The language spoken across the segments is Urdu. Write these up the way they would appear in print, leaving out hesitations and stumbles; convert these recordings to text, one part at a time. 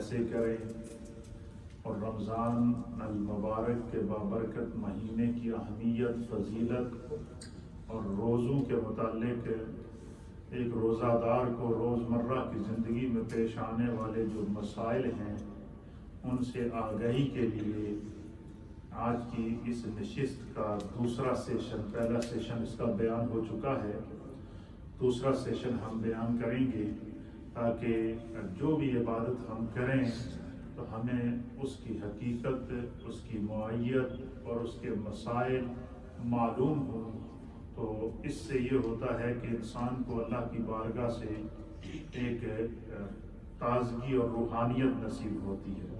کیسے کریں، اور رمضان المبارک کے بابرکت مہینے کی اہمیت، فضیلت اور روزوں کے متعلق ایک روزہ دار کو روزمرہ کی زندگی میں پیش آنے والے جو مسائل ہیں ان سے آگہی کے لیے آج کی اس نشست کا دوسرا سیشن، پہلا سیشن اس کا بیان ہو چکا ہے، دوسرا سیشن ہم بیان کریں گے تاکہ جو بھی عبادت ہم کریں تو ہمیں اس کی حقیقت، اس کی معیت اور اس کے مسائل معلوم ہوں۔ تو اس سے یہ ہوتا ہے کہ انسان کو اللہ کی بارگاہ سے ایک تازگی اور روحانیت نصیب ہوتی ہے۔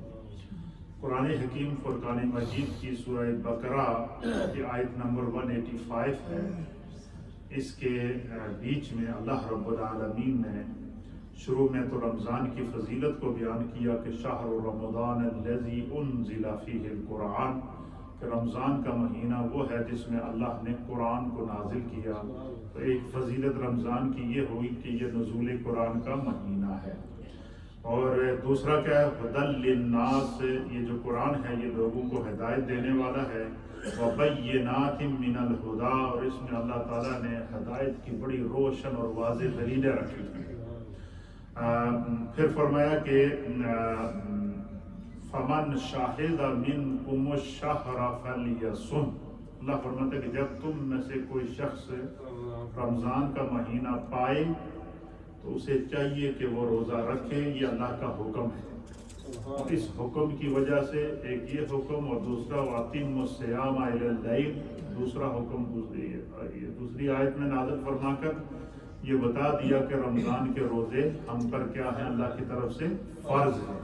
قرآن حکیم فرقان مجید کی سورہ بقرہ کی آیت نمبر 185 ہے، اس کے بیچ میں اللہ رب العالمین نے شروع میں تو رمضان کی فضیلت کو بیان کیا کہ شہر رمضان الذی انزل فیہ القرآن، کہ رمضان کا مہینہ وہ ہے جس میں اللہ نے قرآن کو نازل کیا۔ تو ایک فضیلت رمضان کی یہ ہوئی کہ یہ نزول قرآن کا مہینہ ہے، اور دوسرا کیا ہے، ہدی للناس، یہ جو قرآن ہے یہ لوگوں کو ہدایت دینے والا ہے، وبینات من الہدی، اور اس میں اللہ تعالیٰ نے ہدایت کی بڑی روشن اور واضح دلیلیں رکھی ہیں۔ پھر فرمایا کہ فمن شاہد منکم الشہر فلیصم، اللہ فرماتا ہے کہ جب تم میں سے کوئی شخص رمضان کا مہینہ پائے تو اسے چاہیے کہ وہ روزہ رکھے، یہ اللہ کا حکم ہے۔ اور اس حکم کی وجہ سے ایک یہ حکم اور دوسرا وَأَتِمُّوا الصِّيَامَ إِلَى اللَّيْلِ، دوسرا حکم دوسری آیت میں نازل فرما کر یہ بتا دیا کہ رمضان کے روزے ہم پر کیا ہیں، اللہ کی طرف سے فرض ہے۔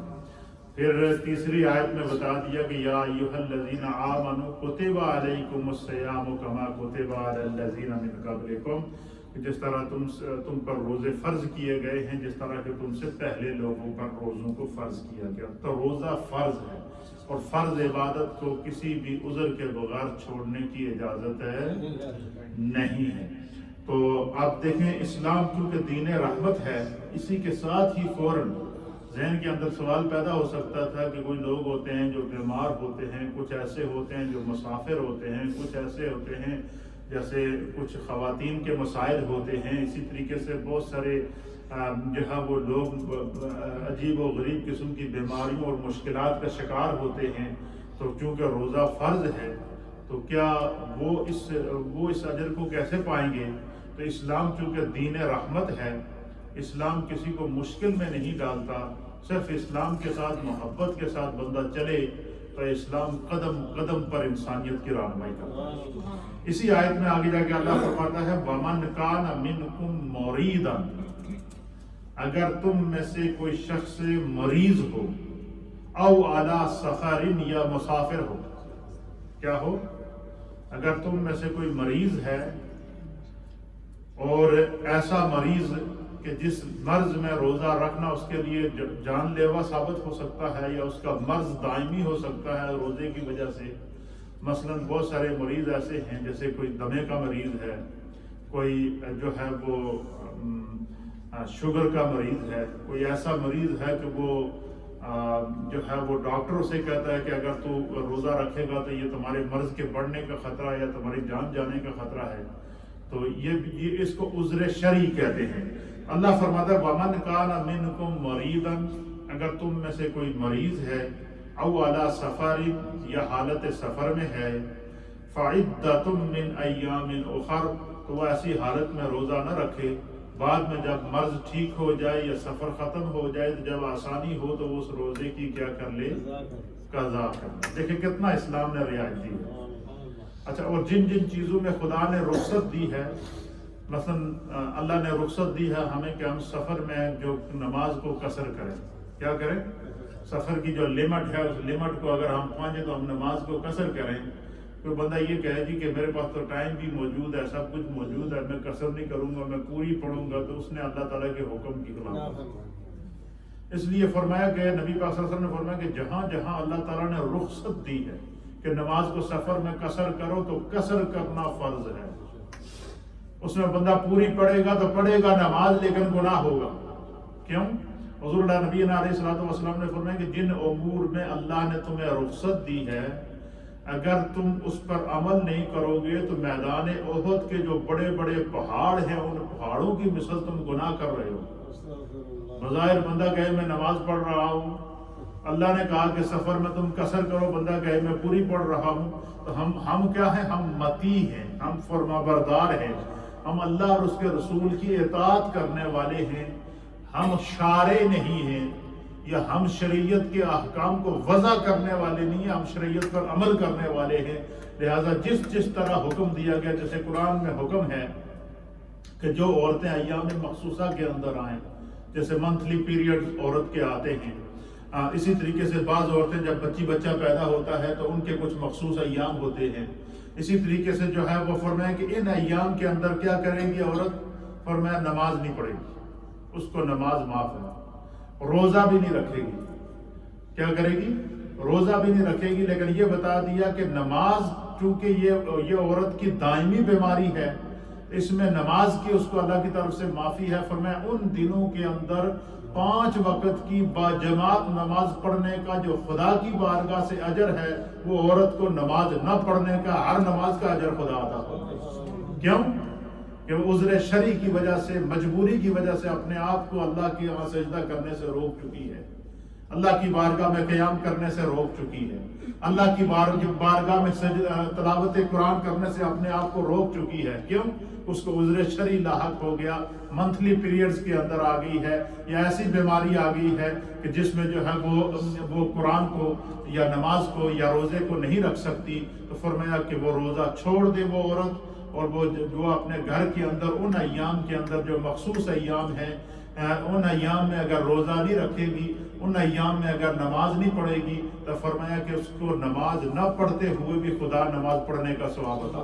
پھر تیسری آیت میں بتا دیا کہ یا ایھا الذین آمنوا کتب علیکم الصیام کما کتب علی الذین من قبلکم، جس طرح تم پر روزے فرض کیے گئے ہیں جس طرح کہ تم سے پہلے لوگوں پر روزوں کو فرض کیا گیا۔ تو روزہ فرض ہے، اور فرض عبادت کو کسی بھی عذر کے بغیر چھوڑنے کی اجازت نہیں ہے۔ تو آپ دیکھیں اسلام کیونکہ دین رحمت ہے، اسی کے ساتھ ہی فوراً ذہن کے اندر سوال پیدا ہو سکتا تھا کہ کوئی لوگ ہوتے ہیں جو بیمار ہوتے ہیں، کچھ ایسے ہوتے ہیں جو مسافر ہوتے ہیں، کچھ ایسے ہوتے ہیں جیسے کچھ خواتین کے مسائل ہوتے ہیں، اسی طریقے سے بہت سارے جو ہے وہ لوگ عجیب و غریب قسم کی بیماریوں اور مشکلات کا شکار ہوتے ہیں۔ تو چونکہ روزہ فرض ہے تو کیا وہ اس اجر کو کیسے پائیں گے؟ تو اسلام چونکہ دین رحمت ہے، اسلام کسی کو مشکل میں نہیں ڈالتا، صرف اسلام کے ساتھ محبت کے ساتھ بندہ چلے تو اسلام قدم قدم پر انسانیت کی رہنمائی کرتا ہے۔ اسی آیت میں آگے جا کے اللہ فرماتا ہے وَمَنْ كَانَ مِنْكُمْ مَرِيضًا، اگر تم میں سے کوئی شخص مریض ہو، او علی سفر، یا مسافر ہو، کیا ہو؟ اگر تم میں سے کوئی مریض ہے اور ایسا مریض کہ جس مرض میں روزہ رکھنا اس کے لیے جان لیوا ثابت ہو سکتا ہے، یا اس کا مرض دائمی ہو سکتا ہے روزے کی وجہ سے۔ مثلا بہت سارے مریض ایسے ہیں جیسے کوئی دمے کا مریض ہے، کوئی جو ہے وہ شوگر کا مریض ہے، کوئی ایسا مریض ہے کہ وہ جو ہے وہ ڈاکٹر اسے کہتا ہے کہ اگر تو روزہ رکھے گا تو یہ تمہارے مرض کے بڑھنے کا خطرہ یا تمہاری جان جانے کا خطرہ ہے، تو یہ اس کو عذر شرعی کہتے ہیں۔ اللہ فرماتا ہے وَمَنْ كَانَ مِنْكُمْ مَرِيضًا، اگر تم میں سے کوئی مریض ہے، او علی سفر، یا حالت سفر میں ہے، فَعِدَّةٌ مِّنْ أَيَّامٍ أُخَرَ، تو وہ ایسی حالت میں روزہ نہ رکھے، بعد میں جب مرض ٹھیک ہو جائے یا سفر ختم ہو جائے تو جب آسانی ہو تو وہ اس روزے کی کیا کر لے، قضا کر لے۔ دیکھیں کتنا اسلام نے رعایت دی ہے۔ اچھا، اور جن جن چیزوں میں خدا نے رخصت دی ہے، مثلا اللہ نے رخصت دی ہے ہمیں کہ ہم سفر میں جو نماز کو قصر کریں، کیا کریں؟ سفر کی جو لمٹ ہے اس لمٹ کو اگر ہم پہنچے تو ہم نماز کو قصر کریں۔ کوئی بندہ یہ کہے جی کہ میرے پاس تو ٹائم بھی موجود ہے، سب کچھ موجود ہے، میں قصر نہیں کروں گا، میں پوری پڑھوں گا، تو اس نے اللہ تعالیٰ کے حکم کی خلاف ورزی۔ اس لیے فرمایا کہ نبی پاک صلی اللہ علیہ وسلم نے فرمایا کہ جہاں جہاں اللہ تعالیٰ نے رخصت دی ہے کہ نماز کو سفر میں قصر کرو تو قصر کرنا فرض ہے۔ اس میں بندہ پوری پڑھے گا تو پڑھے گا نماز، لیکن گناہ ہوگا۔ کیوں؟ حضور اللہ نبی علیہ السلام نے فرمایا کہ جن امور میں اللہ نے تمہیں رخصت دی ہے اگر تم اس پر عمل نہیں کرو گے تو میدان احد کے جو بڑے بڑے پہاڑ ہیں ان پہاڑوں کی مثل تم گناہ کر رہے ہو۔ بظاہر بندہ کہے میں نماز پڑھ رہا ہوں، اللہ نے کہا کہ سفر میں تم قصر کرو، بندہ کہے میں پوری پڑھ رہا ہوں، تو ہم کیا ہیں؟ ہم مطیع ہیں، ہم فرمانبردار ہیں، ہم اللہ اور اس کے رسول کی اطاعت کرنے والے ہیں، ہم شارع نہیں ہیں، یا ہم شریعت کے احکام کو وضع کرنے والے نہیں ہیں، ہم شریعت پر عمل کرنے والے ہیں۔ لہذا جس طرح حکم دیا گیا، جیسے قرآن میں حکم ہے کہ جو عورتیں ایام مخصوصہ کے اندر آئیں، جیسے منتھلی پیریڈز عورت کے آتے ہیں، اسی طریقے سے بعض عورتیں جب بچہ پیدا ہوتا ہے تو ان کے کچھ مخصوص ایام ہوتے ہیں، اسی طریقے سے جو ہے وہ فرمایا کہ ان ایام کے اندر کیا کرے گی عورت؟ فرمایا نماز نہیں پڑھے گی، اس کو نماز معاف ہے، روزہ بھی نہیں رکھے گی۔ کیا کرے گی؟ روزہ بھی نہیں رکھے گی، لیکن یہ بتا دیا کہ نماز چونکہ یہ عورت کی دائمی بیماری ہے، اس میں نماز کی اس کو اللہ کی طرف سے معافی ہے۔ فرمایا ان دنوں کے اندر 5 وقت کی باجماعت نماز پڑھنے کا جو خدا کی بارگاہ سے اجر ہے، وہ عورت کو نماز نہ پڑھنے کا ہر نماز کا اجر خدا عطا کرے۔ کیوں؟ کہ وہ عذر شرعی کی وجہ سے، مجبوری کی وجہ سے اپنے آپ کو اللہ کی سجدہ کرنے سے روک چکی ہے، اللہ کی بارگاہ میں قیام کرنے سے روک چکی ہے، اللہ کی بارگاہ میں تلاوت قرآن کرنے سے اپنے آپ کو روک چکی ہے۔ کیوں؟ اس کو عذر شرعی لاحق ہو گیا، منتھلی پیریڈز کے اندر آ گئی ہے، یا ایسی بیماری آ گئی ہے کہ جس میں جو ہے وہ قرآن کو یا نماز کو یا روزے کو نہیں رکھ سکتی، تو فرمایا کہ وہ روزہ چھوڑ دے وہ عورت، اور وہ جو اپنے گھر کے اندر ان ایام کے اندر جو مخصوص ایام ہیں، ان ایام میں اگر روزہ نہیں رکھے گی، ان ایام میں اگر نماز نہیں پڑھے گی، تو فرمایا کہ اس کو نماز نہ پڑھتے ہوئے بھی خدا نماز پڑھنے کا ثواب عطا،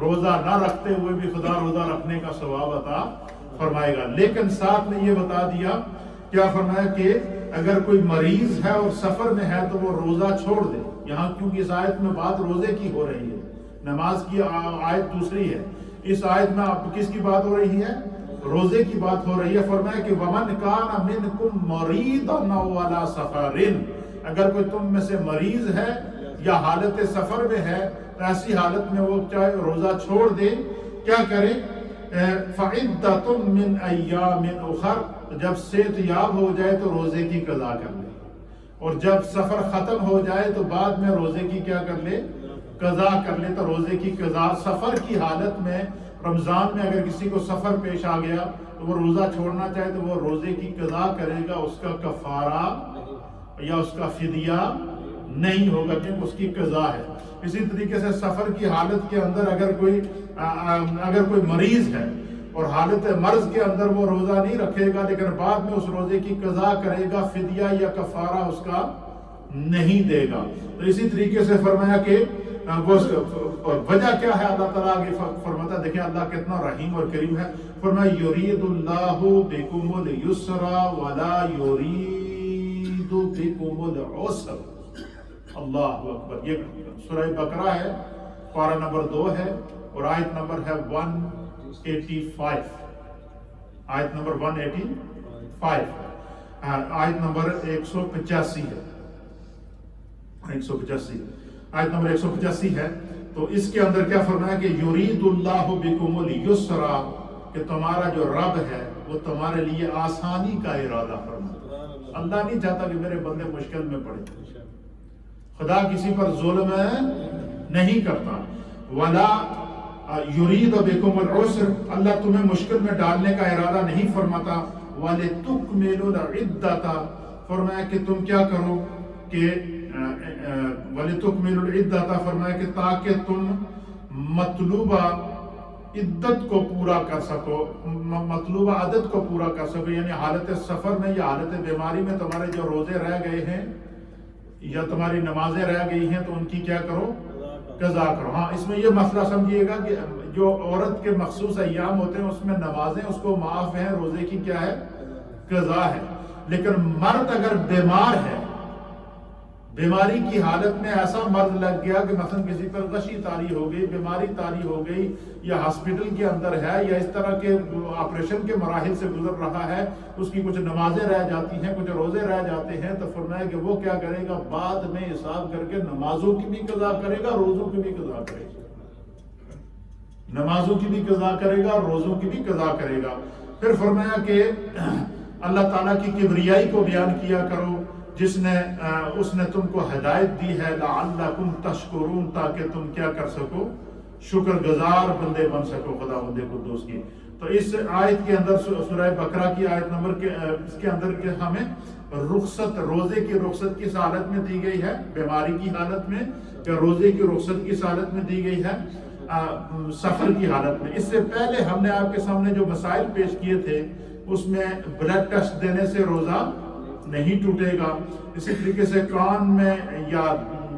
روزہ نہ رکھتے ہوئے بھی خدا روزہ رکھنے کا ثواب عطا فرمائے گا۔ لیکن ساتھ میں یہ بتا دیا، کیا فرمایا کہ اگر کوئی مریض ہے اور سفر میں ہے تو وہ روزہ چھوڑ دے۔ یہاں کیونکہ اس آیت میں بات روزے کی ہو رہی ہے، نماز کی آیت دوسری ہے، اس آیت میں آپ کس کی بات ہو رہی ہے؟ روزے کی بات ہو رہی ہے۔ فرمایا کہ وَمَنْ كَانَ مِنْكُمْ مَرِيضًا أَوْ عَلَىٰ سَفَرٍ، اگر کوئی تم میں سے مریض ہے یا حالت سفر میں ہے تو ایسی حالت میں وہ چاہے روزہ چھوڑ دے، کیا کرے؟ فَعِدَّةٌ مِّنْ أَيَّامٍ أُخَرَ، جب صحت یاب ہو جائے تو روزے کی قضا کر لے، اور جب سفر ختم ہو جائے تو بعد میں روزے کی کیا کر لے؟ قضا کر لے۔ تو روزے کی قضا سفر کی حالت میں، رمضان میں اگر کسی کو سفر پیش آ گیا تو وہ روزہ چھوڑنا چاہے تو وہ روزے کی قضا کرے گا، اس کا کفارہ یا اس کا فدیہ نہیں ہوگا، کیونکہ اس کی قضا ہے۔ اسی طریقے سے سفر کی حالت کے اندر اگر کوئی مریض ہے اور حالت مرض کے اندر وہ روزہ نہیں رکھے گا، لیکن بعد میں اس روزے کی قضا کرے گا، فدیہ یا کفارہ اس کا نہیں دے گا۔ تو اسی طریقے سے فرمایا کہ وجہ کیا ہے؟ اللہ تعالیٰ آگے فرماتا ہے، دیکھیں اللہ کتنا رحیم اور کریم ہے۔ فرمایا یرید اللہ بکم اليسر ولا یرید بکم العسر۔ اللہ اکبر۔ یہ سورہ بقرہ ہے، پارہ نمبر 2 ہے، اور آیت نمبر ہے 185، آیت نمبر 185، آیت نمبر 185 ہے، 185 آیت نمبر 185 ہے۔ تو اس کے اندر کیا فرمایا کہ یرید اللہ بکم اليسر، کہ تمہارا جو رب ہے وہ تمہارے لیے آسانی کا ارادہ فرماتا ہے۔ اللہ نہیں چاہتا کہ میرے بندے مشکل میں پڑے، خدا کسی پر ظلم نہیں کرتا۔ ولا یرید بکم العسر، اللہ تمہیں مشکل میں ڈالنے کا ارادہ نہیں فرماتا۔ ولتکملوا العدۃ، فرمایا کہ تم کیا کرو کہ وَلِتُكْمِلُوا الْعِدَّةَ، فرمایا کہ تاکہ تم مطلوبہ عدت کو پورا کر سکو، مطلوبہ عدد کو پورا کر سکو، یعنی حالت سفر میں یا حالت بیماری میں تمہارے جو روزے رہ گئے ہیں یا تمہاری نمازیں رہ گئی ہیں تو ان کی کیا کرو؟ قضا کرو۔ ہاں، اس میں یہ مسئلہ سمجھیے گا کہ جو عورت کے مخصوص ایام ہوتے ہیں اس میں نمازیں اس کو معاف ہیں، روزے کی کیا ہے؟ قضا ہے۔ لیکن مرد اگر بیمار ہے، بیماری کی حالت میں ایسا مرض لگ گیا کہ مثلا کسی پر غشی طاری ہو گئی، بیماری طاری ہو گئی، یا ہاسپٹل کے اندر ہے، یا اس طرح کے آپریشن کے مراحل سے گزر رہا ہے، اس کی کچھ نمازیں رہ جاتی ہیں، کچھ روزے رہ جاتے ہیں، تو فرمایا کہ وہ کیا کرے گا، بعد میں حساب کر کے نمازوں کی بھی قضا کرے گا، روزوں کی بھی قضا کرے گا، نمازوں کی بھی قضا کرے گا، روزوں کی بھی قضا کرے گا۔ پھر فرمایا کہ اللہ تعالیٰ کی کبریائی کو بیان کیا کرو، اس نے تم کو ہدایت دی ہے، لعلکم تشکرون، تاکہ تم کیا کر سکو، شکر گزار بندے بن سکو خداوند قدوس کی۔ تو اس آیت کے اندر سورہ بقرہ کی آیت نمبر اس کے اندر کے ہمیں رخصت، روزے کی رخصت کس حالت میں دی گئی ہے، بیماری کی حالت میں، یا روزے کی رخصت کس حالت میں دی گئی ہے، سفر کی حالت میں۔ اس سے پہلے ہم نے آپ کے سامنے جو مسائل پیش کیے تھے، اس میں بلڈ ٹیسٹ دینے سے روزہ نہیں ٹوٹے گا، اسی طریقے سے کان میں یا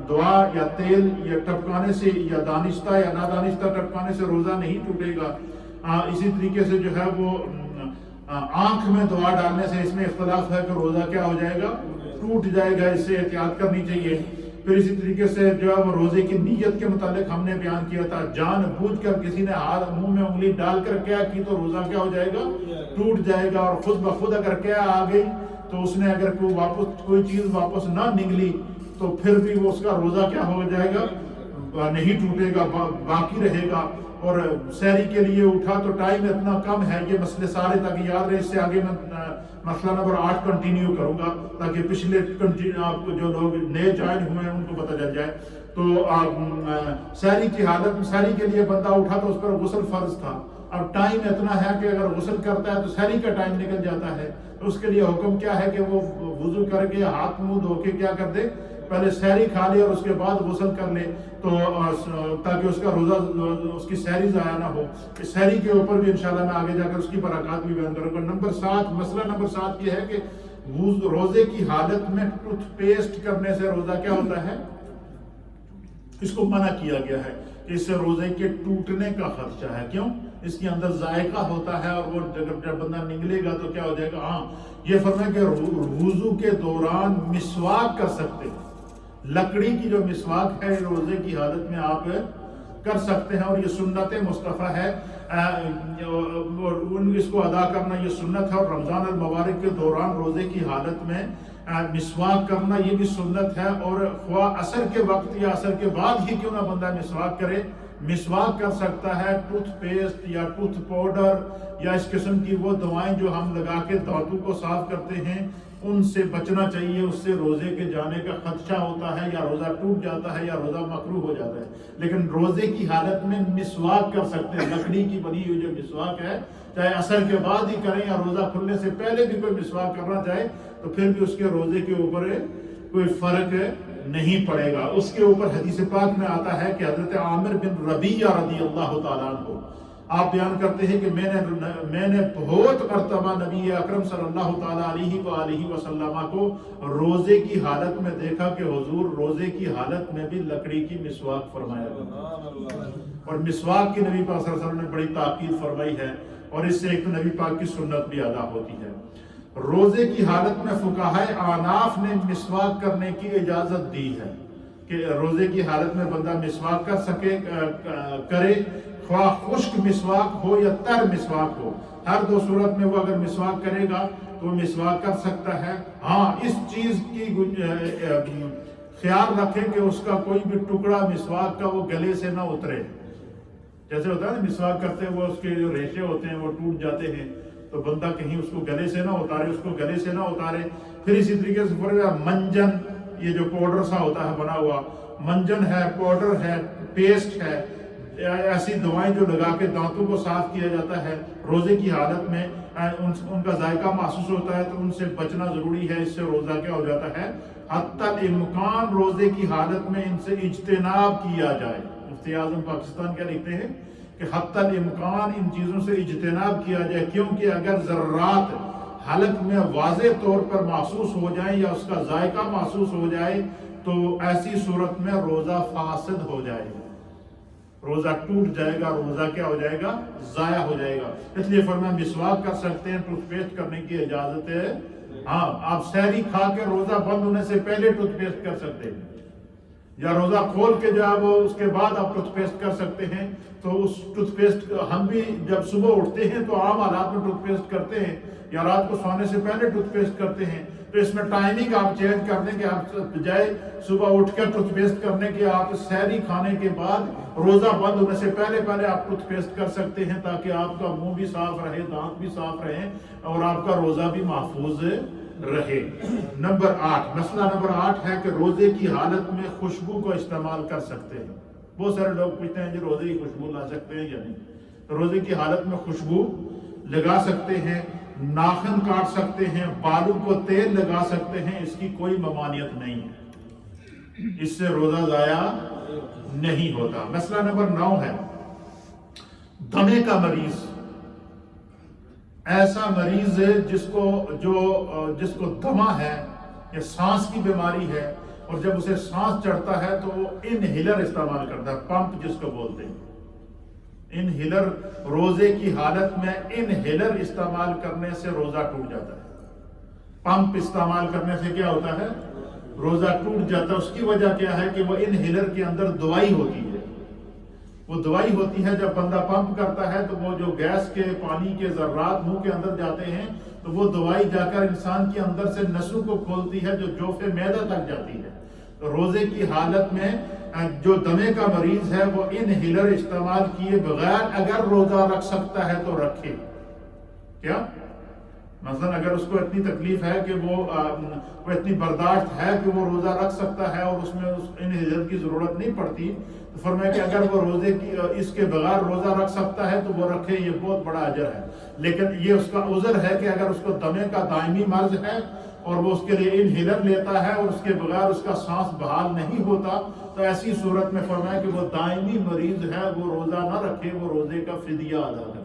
دعا یا تیل یا ٹپکانے سے، یا دانستہ یا نادانستہ ٹپکانے سے روزہ نہیں ٹوٹے گا، اسی طریقے سے جو ہے وہ آنکھ میں دعا ڈالنے سے، اس میں اختلاف ہے کہ روزہ کیا ہو جائے گا، ٹوٹ جائے گا، اس سے احتیاط کرنی چاہیے۔ پھر اسی طریقے سے جو ہے وہ روزے کی نیت کے متعلق ہم نے بیان کیا تھا، جان بوجھ کر کسی نے ہاتھ منہ میں انگلی ڈال کر کیا کی تو روزہ کیا ہو جائے گا، ٹوٹ جائے گا، اور خود بخود اگر کیا آ گئی تو اس نے اگر کوئی چیز واپس نہ نکلی تو پھر بھی وہ اس کا روزہ کیا ہو جائے گا، نہیں ٹوٹے گا، باقی رہے گا۔ اور سحری کے لیے اٹھا تو ٹائم اتنا کم ہے، یہ مسئلے سارے تاکہ یاد رہے، اس سے آگے میں مسئلہ نمبر 8 کنٹینیو کروں گا تاکہ پچھلے آپ کو جو لوگ نئے جوائن ہوئے ہیں ان کو پتہ چل جائے۔ تو سحری کی حالت میں، سحری کے لیے بندہ اٹھا تو اس پر غسل فرض تھا، اب ٹائم اتنا ہے کہ اگر غسل کرتا ہے تو سحری کا ٹائم نکل جاتا ہے، تو اس کے لیے حکم کیا ہے کہ وہ وضو کر کے ہاتھ منہ دھو کے کیا کر دے، پہلے سحری کھا لے اور اس کے بعد غسل کر لے، تو تاکہ اس کا روزہ، اس کی سحری ضائع نہ ہو۔ اس سحری کے اوپر بھی انشاءاللہ میں آگے جا کر اس کی برکات بھی بیان کروں گا۔ مسئلہ نمبر 7 یہ ہے کہ روزے کی حالت میں ٹوتھ پیسٹ کرنے سے روزہ کیا ہوتا ہے، اس کو منع کیا گیا ہے کہ اس سے روزے کے ٹوٹنے کا خدشہ ہے۔ کیوں؟ اس کے اندر ذائقہ ہوتا ہے، اور وہ جب بندہ نگلے گا تو کیا ہو جائے گا۔ ہاں، یہ فرمایا کہ وضو کے دوران مسواک کر سکتے ہیں، لکڑی کی جو مسواک ہے روزے کی حالت میں آپ کر سکتے ہیں، اور یہ سنت مصطفیٰ ہے، اس کو ادا کرنا یہ سنت ہے، اور رمضان المبارک کے دوران روزے کی حالت میں مسواک کرنا یہ بھی سنت ہے، اور خواہ عصر کے وقت یا عصر کے بعد ہی کیوں نہ بندہ مسواک کرے، مسواک کر سکتا ہے۔ ٹوتھ پیسٹ یا ٹوتھ پاؤڈر یا اس قسم کی وہ دوائیں جو ہم لگا کے دانتوں کو صاف کرتے ہیں، ان سے بچنا چاہیے، اس سے روزے کے جانے کا خدشہ ہوتا ہے، یا روزہ ٹوٹ جاتا ہے، یا روزہ مکروہ ہو جاتا ہے۔ لیکن روزے کی حالت میں مسواک کر سکتے ہیں، لکڑی کی بنی ہوئی جو مسواک ہے، چاہے عصر کے بعد ہی کریں یا روزہ کھلنے سے پہلے بھی کوئی مسواک کرنا چاہے تو پھر بھی اس کے روزے کے اوپر کوئی فرق نہیں پڑے گا۔ اس کے اوپر حدیث پاک میں آتا ہے کہ حضرت عامر بن ربیعہ رضی اللہ تعالیٰ عنہ آپ بیان کرتے ہیں کہ میں نے بہت مرتبہ نبی اکرم صلی اللہ تعالیٰ علیہ وآلہ وسلم کو روزے کی حالت میں دیکھا کہ حضور روزے کی حالت میں بھی لکڑی کی مسواک فرمایا کرتے، اور مسواک کی نبی پاک صلی اللہ علیہ وسلم نے بڑی تاکید فرمائی ہے، اور اس سے ایک تو نبی پاک کی سنت بھی ادا ہوتی ہے۔ روزے کی حالت میں فقہائے احناف نے مسواک کرنے کی اجازت دی ہے کہ روزے کی حالت میں بندہ مسواک کرے، خواہ خشک مسواک ہو یا تر مسواک ہو، ہر دو صورت میں وہ اگر مسواک کرے گا تو وہ مسواک کر سکتا ہے۔ ہاں، اس چیز کی خیال رکھیں کہ اس کا کوئی بھی ٹکڑا مسواک کا وہ گلے سے نہ اترے، جیسے ہوتا ہے نا مسواک کرتے وہ اس کے جو ریشے ہوتے ہیں وہ ٹوٹ جاتے ہیں، تو بندہ کہیں اس کو گلے سے نہ اتارے، اس کو گلے سے نہ اتارے۔ پھر اسی طریقے سے منجن، یہ جو پاؤڈر سا ہوتا ہے بنا ہوا، منجن ہے، پاؤڈر ہے، پیسٹ ہے، ایسی دوائیں جو لگا کے دانتوں کو صاف کیا جاتا ہے روزے کی حالت میں، ان کا ذائقہ محسوس ہوتا ہے تو ان سے بچنا ضروری ہے، اس سے روزہ کیا ہو جاتا ہے، حتی الامکان روزے کی حالت میں ان سے اجتناب کیا جائے۔ مفتی اعظم پاکستان کیا لکھتے ہیں کہ حتی الامکان ان چیزوں سے اجتناب کیا جائے، کیونکہ اگر ذرات حلق میں واضح طور پر محسوس ہو جائیں یا اس کا ذائقہ محسوس ہو جائے تو ایسی صورت میں روزہ فاسد ہو جائے گا، روزہ ٹوٹ جائے گا، روزہ کیا ہو جائے گا، ضائع ہو جائے گا۔ اس لیے فرمایا مسواک کر سکتے ہیں، ٹوتھ پیسٹ کرنے کی اجازت ہاں آپ سحری کھا کے روزہ بند ہونے سے پہلے ٹوتھ پیسٹ کر سکتے ہیں، یا روزہ کھول کے جب اس کے بعد آپ ٹوتھ پیسٹ کر سکتے ہیں۔ تو اس ٹوتھ پیسٹ ہم بھی جب صبح اٹھتے ہیں تو عام حالات میں ٹوتھ پیسٹ کرتے ہیں، یا رات کو سونے سے پہلے ٹوتھ پیسٹ کرتے ہیں۔ تو اس میں ٹائمنگ آپ چینج کر دیں کہ آپ بجائے صبح اٹھ کر ٹوتھ پیسٹ کرنے کے آپ سحری کھانے کے بعد روزہ بند ہونے سے پہلے آپ ٹوتھ پیسٹ کر سکتے ہیں، تاکہ آپ کا منہ بھی صاف رہے، دانت بھی صاف رہیں، اور آپ کا روزہ بھی محفوظ رہے۔ نمبر 8، مسئلہ نمبر 8 ہے کہ روزے کی حالت میں خوشبو کو استعمال کر سکتے ہیں۔ بہت سارے لوگ پوچھتے ہیں جی روزے کی خوشبو لا سکتے ہیں یا نہیں؟ تو روزے کی حالت میں خوشبو لگا سکتے ہیں، ناخن کاٹ سکتے ہیں، بالوں کو تیل لگا سکتے ہیں، اس کی کوئی ممانعت نہیں ہے، اس سے روزہ ضائع نہیں ہوتا۔ مسئلہ نمبر 9 ہے دمے کا مریض۔ ایسا مریض جس کو دمہ ہے یا سانس کی بیماری ہے، اور جب اسے سانس چڑھتا ہے تو وہ انہیلر استعمال کرتا ہے، پمپ جس کو بولتے ہیں۔ انہیلر، روزے کی حالت میں انہیلر استعمال کرنے سے روزہ ٹوٹ جاتا ہے۔ پمپ استعمال کرنے سے کیا ہوتا ہے؟ روزہ ٹوٹ جاتا ہے۔ اس کی وجہ کیا ہے کہ وہ انہیلر کے اندر دوائی ہوتی ہے، وہ دوائی ہوتی ہے۔ جب بندہ پمپ کرتا ہے تو وہ جو گیس کے پانی کے ذرات منہ کے اندر جاتے ہیں، تو وہ دوائی جا کر انسان کے اندر سے نسوں کو کھولتی ہے، جو جوف معدہ تک جاتی ہے۔ تو روزے کی حالت میں جو دمے کا مریض ہے وہ انہیلر استعمال کیے بغیر اگر روزہ رکھ سکتا ہے تو رکھے۔ کیا مثلا اگر اس کو اتنی تکلیف ہے کہ وہ اتنی برداشت ہے کہ وہ روزہ رکھ سکتا ہے اور اس میں انہیلر کی ضرورت نہیں پڑتی، تو فرمایا کہ اگر وہ روزے کی اس کے بغیر روزہ رکھ سکتا ہے تو وہ رکھے، یہ بہت بڑا اجر ہے۔ لیکن یہ اس کا عذر ہے کہ اگر اس کو دمے کا دائمی مرض ہے اور وہ اس کے لیے انہیلر لیتا ہے اور اس کے بغیر اس کا سانس بحال نہیں ہوتا، تو ایسی صورت میں فرمایا کہ وہ دائمی مریض ہے، وہ روزہ نہ رکھے، وہ روزے کا فدیہ ادا کرے۔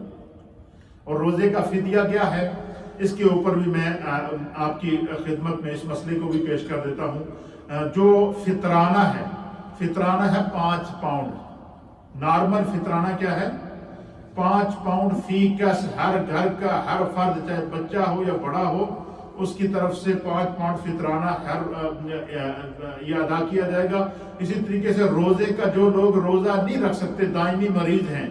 اور روزے کا فدیہ کیا ہے، اس کے اوپر بھی میں آپ کی خدمت میں اس مسئلے کو بھی پیش کر دیتا ہوں۔ جو فطرانہ ہے، فطرانہ ہے 5 پاؤنڈ۔ نارمل فطرانہ کیا ہے؟ 5 پاؤنڈ فی کس، ہر گھر کا ہر فرد، چاہے بچہ ہو یا بڑا ہو، اس کی طرف سے 5 پاؤنڈ فطرانہ یہ ادا کیا جائے گا۔ اسی طریقے سے روزے کا جو لوگ روزہ نہیں رکھ سکتے، دائمی مریض ہیں،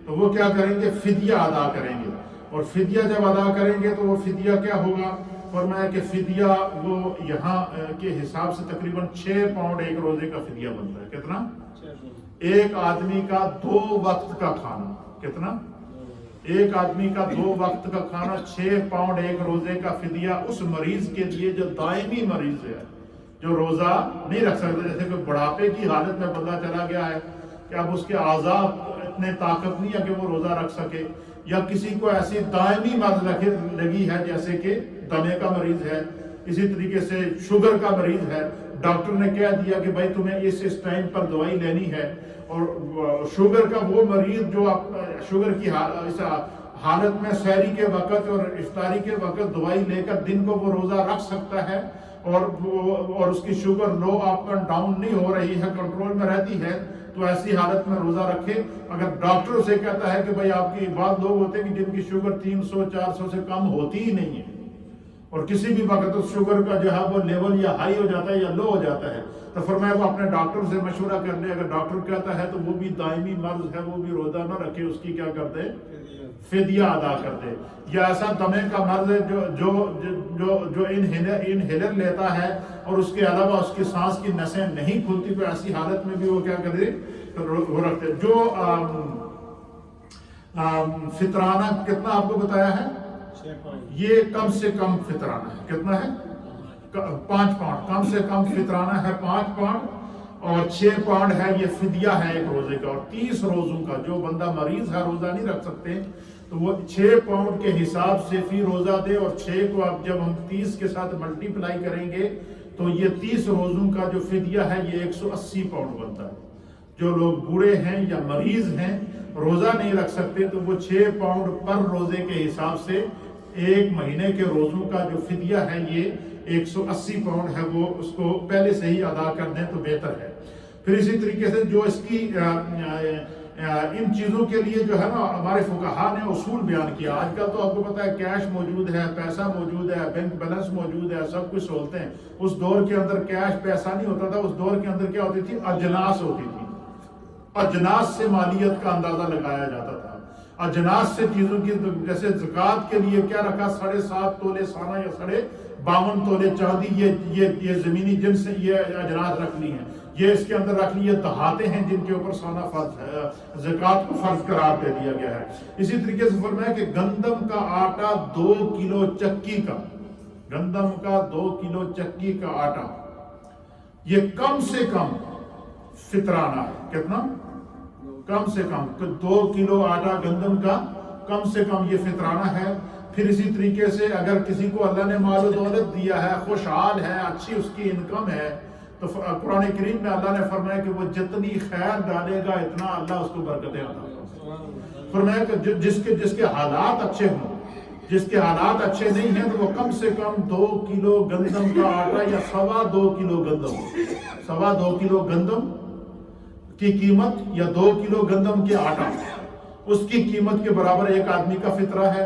تو وہ کیا کریں گے؟ فدیہ ادا کریں گے۔ اور فدیہ جب ادا کریں گے تو وہ فدیہ کیا ہوگا؟ فرمایا کہ فدیہ وہ یہاں کے حساب سے تقریباً 6 پاؤنڈ ایک روزے کا فدیہ بنتا ہے۔ کتنا؟ ایک آدمی کا 2 وقت کا کھانا۔ کتنا؟ ایک آدمی کا 2 وقت کا کھانا، 6 پاؤنڈ ایک روزے کا فدیہ اس مریض کے لیے جو دائمی مریض ہے، جو روزہ نہیں رکھ سکتا۔ جیسے کہ بڑھاپے کی حالت میں بندہ چلا گیا ہے کہ اب اس کے اعضاء اتنے طاقت نہیں ہے کہ وہ روزہ رکھ سکے، یا کسی کو ایسی دائمی مرض لگی ہے جیسے کہ دمے کا مریض ہے، اسی طریقے سے شوگر کا مریض ہے، ڈاکٹر نے کہہ دیا کہ بھائی تمہیں اس ٹائم پر دوائی لینی ہے، اور شوگر کا وہ مریض جو شوگر کی حالت میں سحری کے وقت اور افطاری کے وقت دوائی لے کر دن کو وہ روزہ رکھ سکتا ہے، اور اس کی sugar low up and down نہیں ہو رہی ہے، کنٹرول میں رہتی ہے، تو ایسی حالت میں روزہ رکھے۔ اگر ڈاکٹر اسے کہتا ہے کہ بھائی آپ کی بعض لوگ ہوتے ہیں کہ جن کی شوگر 300-400 سے کم ہوتی ہی نہیں ہے، اور کسی بھی وقت اس شوگر کا جو ہے وہ لیول یا ہائی ہو جاتا ہے یا لو ہو جاتا ہے، تو فرمایا وہ اپنے ڈاکٹر سے مشورہ کر لے۔ اگر ڈاکٹر کہتا ہے تو وہ بھی دائمی مرض ہے، وہ بھی روزہ نہ رکھے، اس کی کیا کر دے؟ فدیہ ادا کر دے۔ یا ایسا دمے کا مرض ہے جو انہیلر لیتا ہے اور اس کے علاوہ اس کی سانس کی نسیں نہیں کھلتی، تو ایسی حالت میں بھی وہ کیا کرے؟ وہ رکھتے۔ جو فطرانہ کتنا آپ کو بتایا ہے؟ یہ کم سے کم فطرانہ ہے۔ کتنا ہے؟ 5 پاؤنڈ۔ کم سے کم فطرانہ ہے 5 پاؤنڈ، اور 6 پاؤنڈ ہے یہ فدیہ ہے ایک روزے کا۔ اور 30 روزوں کا جو بندہ مریض ہے، روزہ نہیں رکھ سکتے، تو وہ 6 پاؤنڈ کے حساب سے فی روزہ دے، اور 6 کو اب جب ہم 30 کے ساتھ ملٹی پلائی کریں گے تو یہ 30 روزوں کا جو فدیہ ہے یہ 180 پاؤنڈ بنتا ہے۔ جو لوگ بوڑھے ہیں یا مریض ہیں، روزہ نہیں رکھ سکتے، تو وہ 6 پاؤنڈ پر روزے کے حساب سے ایک مہینے کے روزوں کا جو فدیہ ہے یہ 180 پاؤنڈ ہے، وہ اس کو پہلے سے ہی ادا کر دیں تو بہتر ہے۔ پھر اسی طریقے سے جو اس کی ان چیزوں کے لیے جو ہے نا ہمارے فقہا نے اصول بیان کیا. آج کل تو آپ کو پتا ہے کیش موجود ہے, پیسہ موجود ہے, بینک بیلنس موجود ہے, سب کچھ سہولتیں. اس دور کے اندر کیش پیسہ نہیں ہوتا تھا, اس دور کے اندر کیا ہوتی تھی, اجناس ہوتی تھی. اجناس سے مالیت کا اندازہ لگایا جاتا تھا. اجناس سے چیزوں کی, جیسے زکوٰۃ کے لیے کیا رکھا, 7.5 تولے سونا یا 52 تولے چاندی, یہ زمینی جنس سے یہ اجناس رکھ لی ہیں. یہ اس کے اندر رکھ لی, یہ دہاتے ہیں جن کے اوپر سونا فرض ہے, زکوٰۃ کو فرض قرار دے دیا گیا ہے. اسی طریقے سے فرمایا کہ گندم کا آٹا 2 کلو چکی کا, گندم کا 2 کلو چکی کا آٹا, یہ کم سے کم فطرانہ ہے. کتنا؟ کم سے کم 2 کلو آٹا گندم کا کم سے کم یہ فطرانہ ہے. پھر اسی طریقے سے اگر کسی کو اللہ نے مال و دولت دیا ہے, خوشحال ہے, اچھی اس کی انکم ہے, تو قرآن کریم میں اللہ نے فرمایا کہ وہ جتنی خیر ڈالے گا اتنا اللہ اس کو برکتیں عطا کرے. فرمایا کہ جس کے حالات اچھے ہوں, جس کے حالات اچھے نہیں ہیں, تو وہ کم سے کم 2 کلو گندم کا آٹا یا 2.25 کلو گندم, 2.25 کلو گندم کی قیمت یا 2 کلو گندم کے آٹا, اس کی قیمت کے برابر ایک آدمی کا فطرہ ہے.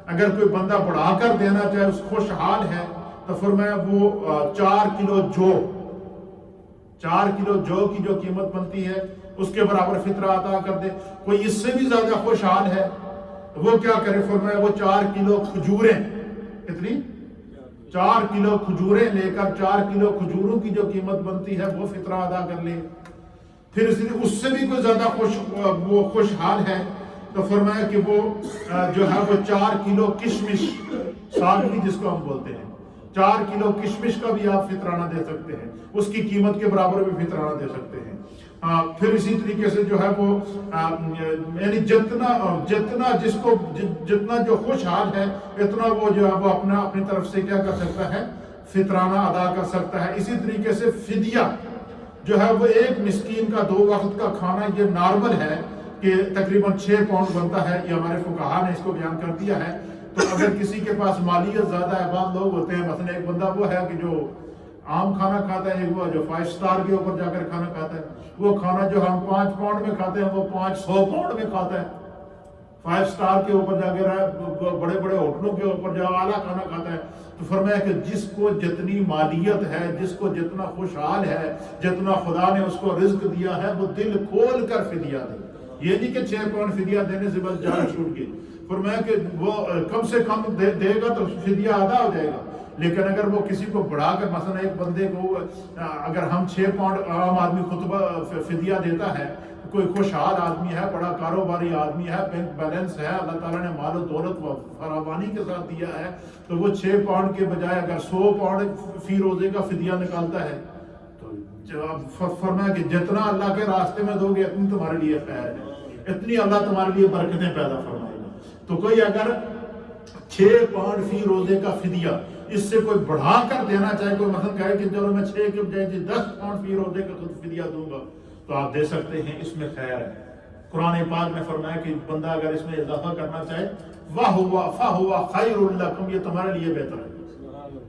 اگر کوئی بندہ بڑھا کر دینا چاہے, اس خوشحال ہے, تو فرمایا وہ 4 کلو جو, 4 کلو جو کی جو قیمت بنتی ہے اس کے برابر فطرہ عطا کر دے. کوئی اس سے بھی زیادہ خوشحال ہے, وہ کیا کرے, فرمایا وہ 4 کلو کھجوریں, کتنی؟ 4 کلو کھجوریں لے کر 4 کلو کھجوروں کی جو قیمت بنتی ہے وہ فطرہ ادا کر لے. پھر اس سے بھی کوئی زیادہ خوشحال ہے, تو فرمایا کہ وہ جو ہے وہ 4 کلو کشمش, ساگری جس کو ہم بولتے ہیں, 4 کلو کشمش کا بھی آپ فطرانہ دے سکتے ہیں, اس کی قیمت کے برابر بھی فطرانہ دے سکتے ہیں. پھر اسی طریقے سے جو ہے وہ یعنی جتنا جس کو جتنا جو خوشحال ہے اتنا وہ جو ہے وہ اپنی طرف سے کیا کر سکتا ہے, فطرانہ ادا کر سکتا ہے. اسی طریقے سے فدیہ جو ہے وہ ایک مسکین کا 2 وقت کا کھانا, یہ نارمل ہے کہ تقریباً 6 پاؤنڈ بنتا ہے. یہ ہمارے فقہا نے اس کو بیان کر دیا ہے. تو اگر کسی کے پاس مالیت زیادہ ہے, بعض لوگ ہوتے ہیں, مثلا ایک بندہ وہ ہے کہ جو عام کھانا کھاتا ہے, ایک وہ جو 5 سٹار کے اوپر جا کر کھانا کھاتا ہے, وہ کھانا جو ہم 5 پاؤنڈ میں کھاتے ہیں وہ 500 پاؤنڈ میں کھاتا ہے. 5 سٹار کے اوپر جا کے بڑے بڑے ہوٹلوں کے اوپر جا اعلیٰ کھانا کھاتا ہے. تو فرمایا کہ جس کو جتنی مالیت ہے, جس کو جتنا خوشحال ہے, جتنا خدا نے اس کو رزق دیا ہے, وہ دل کھول کر فدیہ دے. یہ نہیں کہ 6 پاؤنڈ فدیہ دینے سے بس جان چھوٹ گئی. فرمایا کہ وہ کم سے کم دے گا تو فدیہ ادا ہو جائے گا. لیکن اگر وہ کسی کو بڑھا کر, مثلا ایک بندے کو اگر ہم 6 پاؤنڈ عام آدمی خطبہ فدیہ دیتا ہے, کوئی خوشحال آدمی ہے, بڑا کاروباری آدمی ہے, بینک بیلنس ہے, اللہ تعالیٰ نے مال و دولت فراوانی کے ساتھ دیا ہے, تو وہ 6 پاؤنڈ کے بجائے اگر 100 پاؤنڈ فی روزے کا فدیہ نکالتا ہے, تو فرمایا کہ جتنا اللہ کے راستے میں دو گے اتنی تمہارے لیے خیر ہے, اتنی اللہ تمہارے لیے برکتیں پیدا فرمائے گا. تو کوئی اگر 6 پاؤنڈ فی روزے کا فدیہ اس سے کوئی بڑھا کر دینا چاہے, کوئی مثلا کہے کہ چلو میں 6 کے بجائے 10 پاؤنڈ فی روزے کا فدیہ دوں گا, تو آپ دے سکتے ہیں, اس میں خیر ہے. قرآن پاک نے فرمایا کہ بندہ اگر اس میں اضافہ کرنا چاہے, فَهُوَ خَيْرٌ لَكُمْ, یہ تمہارے لیے بہتر ہے.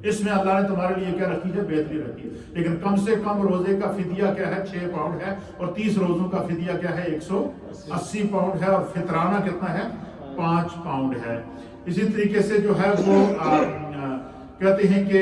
اس میں اللہ نے تمہارے لیے کیا رکھی ہے, بہتری رکھی ہے. لیکن کم سے کم روزے کا فدیہ کیا ہے, 6 پاؤنڈ ہے, اور 30 روزوں کا فدیہ کیا ہے, 180 پاؤنڈ ہے, اور فطرانہ کتنا ہے, 5 پاؤنڈ ہے. اسی طریقے سے جو ہے وہ کہتے ہیں کہ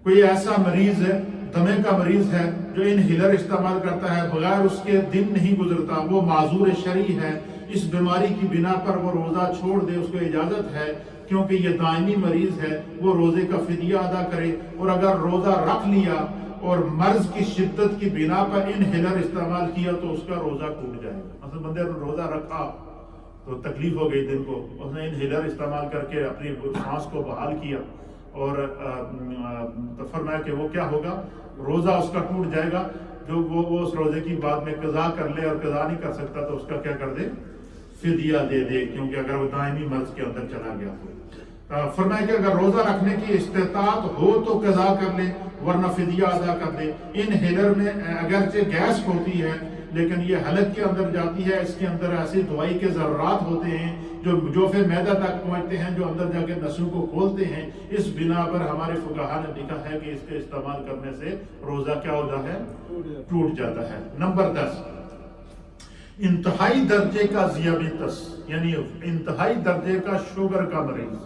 کوئی ایسا مریض ہے, دمے کا مریض ہے, جو انہیلر استعمال کرتا ہے, بغیر اس کے دن نہیں گزرتا, وہ معذور شرعی ہے. اس بیماری کی بنا پر وہ روزہ چھوڑ دے, اس کو اجازت ہے, کیونکہ یہ دائمی مریض ہے, وہ روزے کا فدیہ ادا کرے. اور اگر روزہ رکھ لیا اور مرض کی شدت کی بنا پر انہیلر استعمال کیا تو اس کا روزہ ٹوٹ جائے گا. مثلا بندے نے روزہ رکھا تو تکلیف ہو گئی دن کو, اس نے انہیلر استعمال کر کے اپنی سانس کو بحال کیا, اور فرمایا کہ وہ کیا ہوگا, روزہ اس کا ٹوٹ جائے گا. جو وہ اس روزے کی بعد میں قضا کر لے, اور قضا نہیں کر سکتا تو اس کا کیا کر دے, فدیہ دے دے, کیونکہ اگر وہ دائمی مرض کے اندر چلا گیا تو. فرمایا کہ اگر روزہ رکھنے کی استطاعت ہو تو قضا کر لے, ورنہ فدیہ ادا کر دے. انہیلر میں اگرچہ گیس ہوتی ہے, لیکن یہ حلق کے اندر جاتی ہے, اس کے اندر ایسی دوائی کے ذرات ہوتے ہیں جو پھر معدہ تک پہنچتے ہیں, جو اندر جا کے نسوں کو کھولتے ہیں. اس بنا پر ہمارے فقہا نے لکھا ہے کہ اس کے استعمال کرنے سے روزہ کیا ہوتا ہے, ٹوٹ جاتا ہے. نمبر 10, انتہائی درجے کا ذیابیطس یعنی انتہائی درجے کا شوگر کا مریض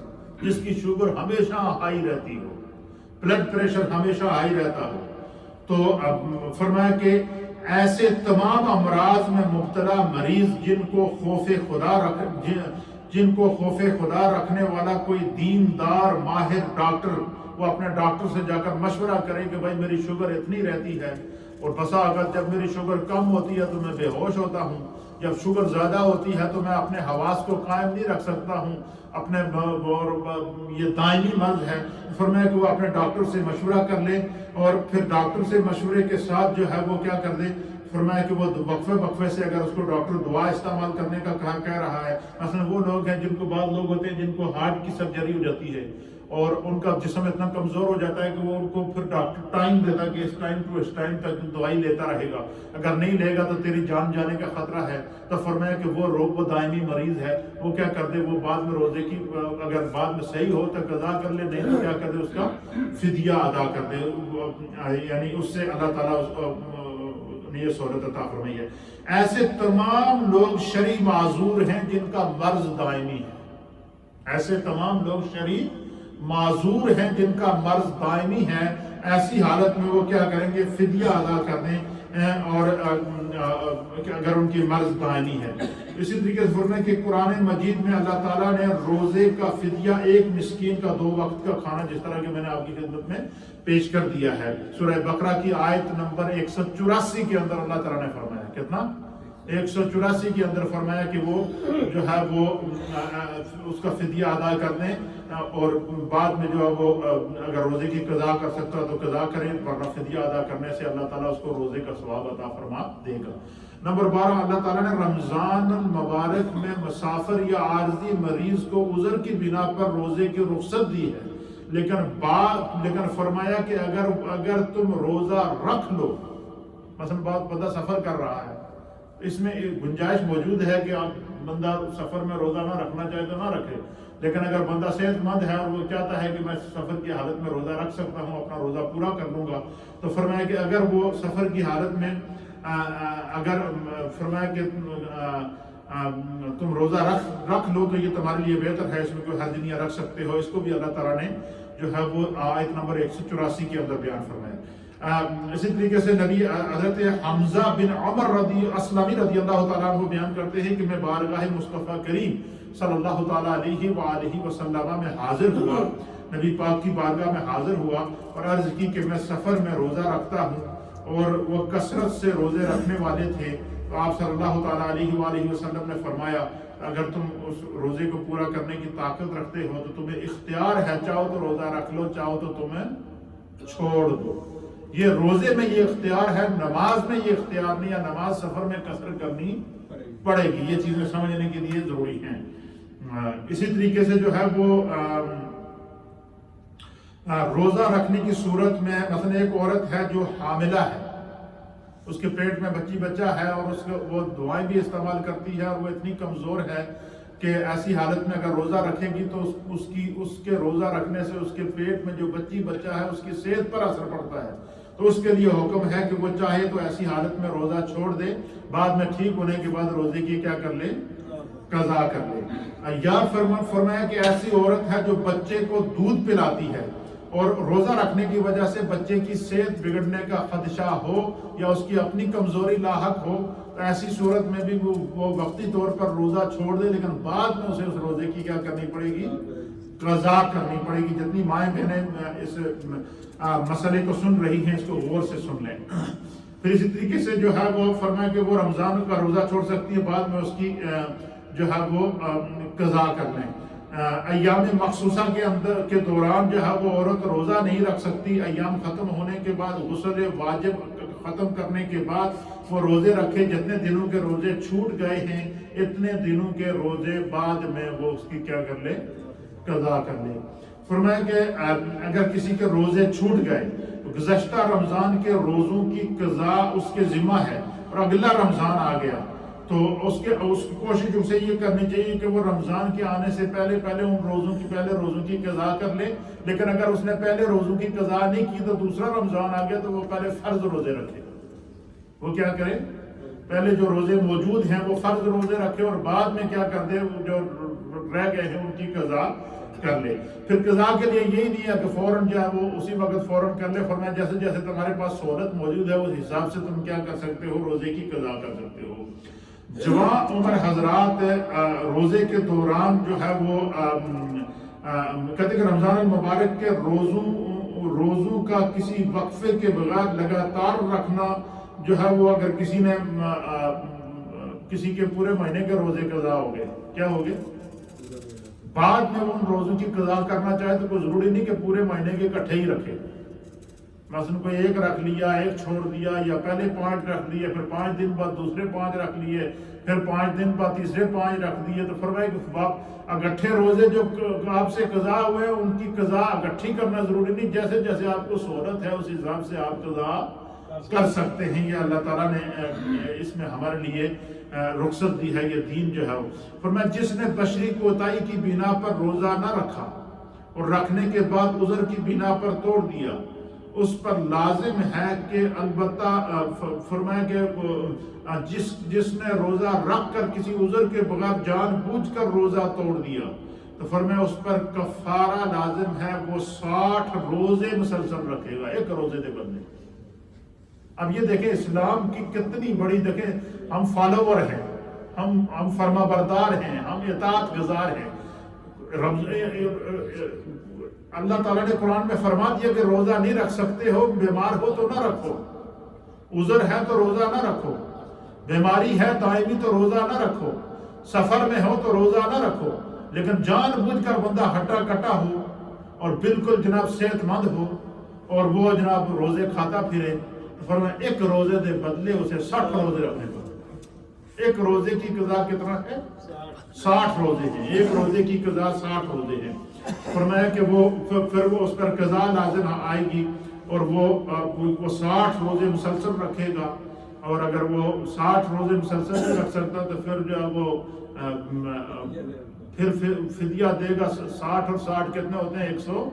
جس کی شوگر ہمیشہ ہائی رہتی ہو، بلڈ پریشر ہمیشہ ہائی رہتا ہو، تو اب فرمایا کہ ایسے تمام امراض میں مبتلا مریض جن کو خوف خدا رکھنے والا کوئی دیندار ماہر ڈاکٹر، وہ اپنے ڈاکٹر سے جا کر مشورہ کرے کہ بھائی میری شوگر اتنی رہتی ہے، اور بسا اگر جب میری شوگر کم ہوتی ہے تو میں بے ہوش ہوتا ہوں، جب شوگر زیادہ ہوتی ہے تو میں اپنے حواس کو قائم نہیں رکھ سکتا ہوں، اپنے یہ دائمی مرض ہے، فرمایا کہ وہ اپنے ڈاکٹر سے مشورہ کر لے، اور پھر ڈاکٹر سے مشورے کے ساتھ جو ہے وہ کیا کر دے، فرمایا کہ وہ وقفے سے اگر اس کو ڈاکٹر دعا استعمال کرنے کا کہہ رہا ہے، مثلا وہ لوگ ہیں جن کو بعض لوگ ہوتے ہیں جن کو ہارٹ کی سرجری ہو جاتی ہے اور ان کا جسم اتنا کمزور ہو جاتا ہے کہ وہ ان کو پھر ڈاکٹر ٹائم دیتا ہے کہ اس ٹائم ٹو اس ٹائم تک دوائی لیتا رہے گا، اگر نہیں لے گا تو تیری جان جانے کا خطرہ ہے، تو فرمایا کہ وہ دائمی مریض ہے، وہ کیا کر دے، وہ بعد میں روزے کی اگر بعد میں صحیح ہو تو قضا کر لے، نہیں تو کیا کر دے، اس کا فدیہ ادا کر دے، یعنی اس سے اللہ تعالیٰ یہ سہولت عطا فرمائی ہے۔ ایسے تمام لوگ شرعی معذور ہیں جن کا مرض دائمی ہے، ایسے تمام لوگ شرعی معذور ہیں جن کا مرض دائمی ہے، ایسی حالت میں وہ کیا کریں گے، فدیہ ادا کر دیں، اور اگر ان کی مرض دائمی ہے۔ اسی طریقے سے فرمایا کہ قرآن مجید میں اللہ تعالیٰ نے روزے کا فدیہ ایک مسکین کا 2 وقت کا کھانا، جس طرح کہ میں نے آپ کی خدمت میں پیش کر دیا ہے، سورہ بقرہ کی آیت نمبر 184 کے اندر اللہ تعالیٰ نے فرمایا، کتنا 184 کے اندر فرمایا کہ وہ جو ہے وہ اس کا فدیہ ادا کر دیں، اور بعد میں جو ہے وہ اگر روزے کی قضا کر سکتا ہے تو قضا کریں، ورنہ فدیہ ادا کرنے سے اللہ تعالیٰ اس کو روزے کا ثواب عطا فرما دے گا۔ نمبر 12، اللہ تعالیٰ نے رمضان المبارک میں مسافر یا عارضی مریض کو عذر کی بنا پر روزے کی رخصت دی ہے، لیکن فرمایا کہ اگر تم روزہ رکھ لو، مثلا بندہ سفر کر رہا ہے، اس میں گنجائش موجود ہے کہ بندہ سفر میں روزہ نہ رکھنا چاہے تو نہ رکھے، لیکن اگر بندہ صحت مند ہے اور وہ چاہتا ہے کہ میں سفر کی حالت میں روزہ رکھ سکتا ہوں، اپنا روزہ پورا کر لوں گا، تو فرمایا کہ اگر وہ سفر کی حالت میں فرمایا کہ تم روزہ رکھ لو تو یہ تمہارے لیے بہتر ہے، اس میں کوئی حرج نہیں، رکھ سکتے ہو، اس کو بھی اللہ تعالیٰ نے جو ہے وہ آیت نمبر 184 کے اندر بیان فرمایا۔ اسی طریقے سے نبی حضرت حمزہ بن عمر اسلمی رضی اللہ تعالیٰ عنہ بیان کرتے ہیں کہ میں بارگاہ مصطفیٰ کریم صلی اللہ تعالیٰ علیہ وآلہ وسلم میں حاضر ہوا، نبی پاک کی بارگاہ میں حاضر ہوا اور عرض کی کہ میں سفر میں روزہ رکھتا ہوں، اور وہ کثرت سے روزے رکھنے والے تھے، تو آپ صلی اللہ تعالیٰ علیہ وآلہ وسلم نے فرمایا اگر تم اس روزے کو پورا کرنے کی طاقت رکھتے ہو تو تمہیں اختیار ہے، چاہو تو روزہ رکھ لو، چاہو تو تمہیں چھوڑ دو۔ یہ روزے میں یہ اختیار ہے، نماز میں یہ اختیار نہیں، یا نماز سفر میں قصر کرنی پڑے گی، یہ چیزیں سمجھنے کے لیے ضروری ہیں۔ اسی طریقے سے جو ہے وہ روزہ رکھنے کی صورت میں مثلا ایک عورت ہے جو حاملہ ہے، اس کے پیٹ میں بچہ ہے، اور وہ دعائیں بھی استعمال کرتی ہے، اور وہ اتنی کمزور ہے کہ ایسی حالت میں اگر روزہ رکھے گی تو اس کے روزہ رکھنے سے اس کے پیٹ میں جو بچہ ہے اس کی صحت پر اثر پڑتا ہے، تو اس کے لیے حکم ہے کہ وہ چاہے تو ایسی حالت میں روزہ چھوڑ دے، بعد میں ٹھیک ہونے کے بعد روزے کی کیا کر لے، قضا کر لے۔ یا فرمایا کہ ایسی عورت ہے جو بچے کو دودھ پلاتی ہے اور روزہ رکھنے کی وجہ سے بچے کی صحت بگڑنے کا خدشہ ہو یا اس کی اپنی کمزوری لاحق ہو، تو ایسی صورت میں بھی وہ وقتی طور پر روزہ چھوڑ دے، لیکن بعد میں اسے اس روزے کی کیا کرنی پڑے گی، قضا کرنی پڑے گی۔ جتنی مائیں بہنیں اس مسئلے کو سن رہی ہیں اس کو غور سے سن لیں۔ پھر اسی طریقے سے جو ہے وہ فرمایا کہ وہ رمضان کا روزہ چھوڑ سکتی ہے، بعد میں اس کی جو ہے وہ قضا کر لیں۔ ایام مخصوصہ کے دوران جو ہے وہ عورت روزہ نہیں رکھ سکتی، ایام ختم ہونے کے بعد غسل واجب ختم کرنے کے بعد وہ روزے رکھے، جتنے دنوں کے روزے چھوٹ گئے ہیں اتنے دنوں کے روزے بعد میں وہ اس کی کیا کر لے، قضا کر لے۔ فرمایا کہ اگر کسی کے روزے چھوٹ گئے تو گزشتہ رمضان کے روزوں کی قضا اس کے ذمہ ہے، اور اگلا رمضان آ گیا تو اس کوشش اسے یہ کرنی چاہیے کہ وہ رمضان کے آنے سے پہلے ان روزوں کی قضا کر لے، لیکن اگر اس نے پہلے روزوں کی قضا نہیں کی تو دوسرا رمضان آ گیا تو وہ پہلے فرض روزے رکھے، وہ کیا کرے، پہلے جو روزے موجود ہیں وہ فرض روزے رکھے اور بعد میں کیا کر دے جو رہ گئے ہیں ان کی قضا کر لے. پھر قضا کے لیے یہی نہیں ہے کہ فوراً جو ہے وہ اسی وقت فوراً کر لے. فرمایا جیسے جیسے تمہارے پاس سہولت موجود ہے اس حساب سے تم کیا کر سکتے ہو, روزے کی قضا کر سکتے ہو. جوان عمر حضرات روزے کے دوران جو ہے وہ کہتے کہ رمضان المبارک کے روزوں کا کسی وقفے کے بغیر لگاتار رکھنا جو ہے وہ اگر کسی نے کسی کے پورے مہینے کے روزے قضا ہو گئے, کیا ہو گئے, بعد میں ان روزوں کی قضا کرنا چاہے تو کوئی ضروری نہیں کہ پورے مہینے کے اکٹھے ہی رکھے. مثلا کوئی ایک رکھ لیا, ایک چھوڑ دیا, یا پہلے 5 رکھ لیے, پھر 5 دن بعد دوسرے 5 رکھ لیے, پھر 5 دن بعد تیسرے 5 رکھ دیے. تو فرمایا کہ اکٹھے روزے جو آپ سے قضا ہوئے ان کی قضا اکٹھی کرنا ضروری نہیں, جیسے جیسے آپ کو سہولت ہے اس حساب سے آپ قضا کر سکتے ہیں. یہ اللہ تعالیٰ نے اس میں ہمارے لیے رخصت دی ہے, یہ دین جو ہے. فرمایا جس نے بشری کوتاہی کی بنا پر روزہ نہ رکھا اور رکھنے کے بعد عذر کی بنا پر توڑ دیا, اس پر لازم ہے کہ البتہ فرمایا کہ جس نے روزہ رکھ کر کسی عذر کے بغیر جان بوجھ کر روزہ توڑ دیا تو فرمایا اس پر کفارہ لازم ہے, وہ 60 روزے مسلسل رکھے گا ایک روزے دے بدلے. اب یہ دیکھیں اسلام کی کتنی بڑی, دیکھیں ہم فالوور ہیں, ہم فرما بردار ہیں, ہم اطاعت گزار ہیں. اللہ تعالیٰ نے قرآن میں فرما دیا کہ روزہ نہیں رکھ سکتے ہو, بیمار ہو تو نہ رکھو, عذر ہے تو روزہ نہ رکھو, بیماری ہے دائمی تو روزہ نہ رکھو, سفر میں ہو تو روزہ نہ رکھو. لیکن جان بوجھ کر بندہ ہٹا کٹا ہو اور بالکل جناب صحت مند ہو اور وہ جناب روزے کھاتا پھرے, تو فرمایا ایک روزے دے بدلے اسے 60 روزے رکھنے کو. ایک روزے کی قضا کتنا ہے؟ 60 روزے ہیں. ایک روزے کی قضا 60 روزے ہیں. فرمایا کہ وہ پھر وہ اس پر قضا لازم آئے گی اور وہ 60 روزے مسلسل رکھے گا. اور اگر وہ 60 روزے مسلسل نہیں رکھ سکتا تو پھر جو ہے وہ پھر فدیہ دے گا. 60 اور 60 کتنے ہوتے ہیں؟ 100